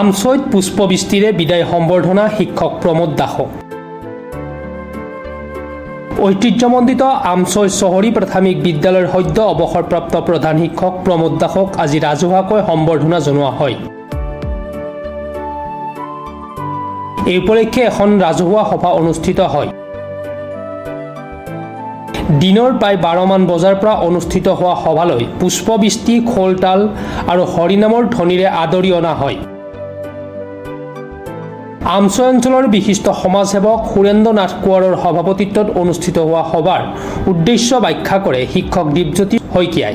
আমচৈত পুষ্পবৃষ্টিৰে বিদায় সম্বৰ্ধনা শিক্ষক প্ৰমোদ দাসক। ঐতিহ্যমণ্ডিত আমচৈ চহৰী প্ৰাথমিক বিদ্যালয়ৰ সদ্য অৱসৰপ্ৰাপ্ত প্ৰধান শিক্ষক প্ৰমোদ দাসক আজি ৰাজহুৱাকৈ সম্বৰ্ধনা জনোৱা হয়। এই উপলক্ষে এখন ৰাজহুৱা সভা অনুষ্ঠিত হয়। দিনৰ প্ৰায় 12 মান বজাৰ পৰা অনুষ্ঠিত হোৱা সভালৈ পুষ্পবৃষ্টি, খোলতাল আৰু হৰিনামৰ ধ্বনিৰে আদৰি অনা হয়। আমচৈ অঞ্চলৰ বিশিষ্ট সমাজসেৱক সুৰেন্দ্ৰ নাথ কোঁৱৰৰ সভাপতিত্বত অনুষ্ঠিত হোৱা সভাৰ উদ্দেশ্য ব্যাখ্যা কৰে শিক্ষক দীপজ্যোতি শইকীয়াই।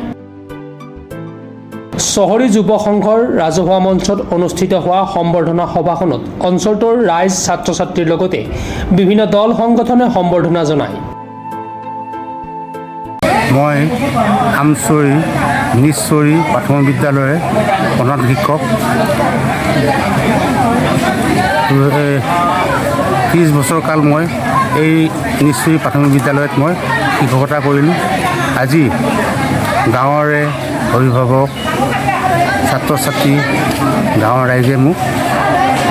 চহৰী যুৱ সংঘৰ ৰাজহুৱা মঞ্চত অনুষ্ঠিত হোৱা সম্বৰ্ধনা সভাখনত অঞ্চলটোৰ ৰাইজ, ছাত্ৰ-ছাত্ৰীৰ লগতে বিভিন্ন দল সংগঠনে সম্বৰ্ধনা জনায়। মই আমচৈ নিশ্চৰী প্ৰাথমিক বিদ্যালয়ৰ প্ৰধান শিক্ষক। 30 বছৰ কাল মই এই নিশ্চৰী প্ৰাথমিক বিদ্যালয়ত মই শিক্ষকতা কৰিলোঁ। আজি গাঁৱৰে অভিভাৱক, ছাত্ৰ-ছাত্ৰী, গাঁৱৰ ৰাইজে মোক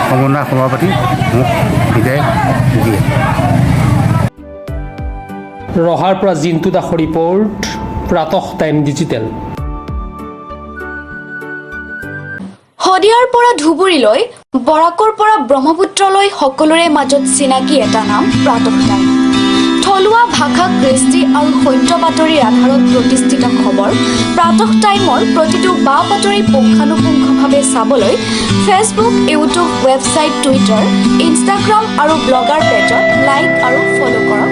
সম্বৰ্ধনা সভা পাতি মোক বিদায় দিয়ে। ৰহাৰ পৰা জিন্তু দাসৰ ৰিপৰ্ট, প্ৰাতঃ টাইম ডিজিটেল। শদিয়াৰ পৰা ধুবুৰীলৈ, বৰাকৰ পৰা ব্ৰহ্মপুত্ৰলৈ সকলোৰে মাজত চিনাকি এটা নাম প্ৰাতঃ টাইম। থলুৱা ভাষা, কৃষ্টি আৰু সত্য বাতৰিৰ আধাৰত প্ৰতিষ্ঠিত খবৰ প্ৰাতঃ টাইমৰ প্ৰতিটো বা বাতৰি পুংখানুপুংখভাৱে চাবলৈ Facebook, YouTube, website, Twitter, Instagram আৰু ব্লগাৰ পেজত লাইক আৰু ফ'ল' কৰক।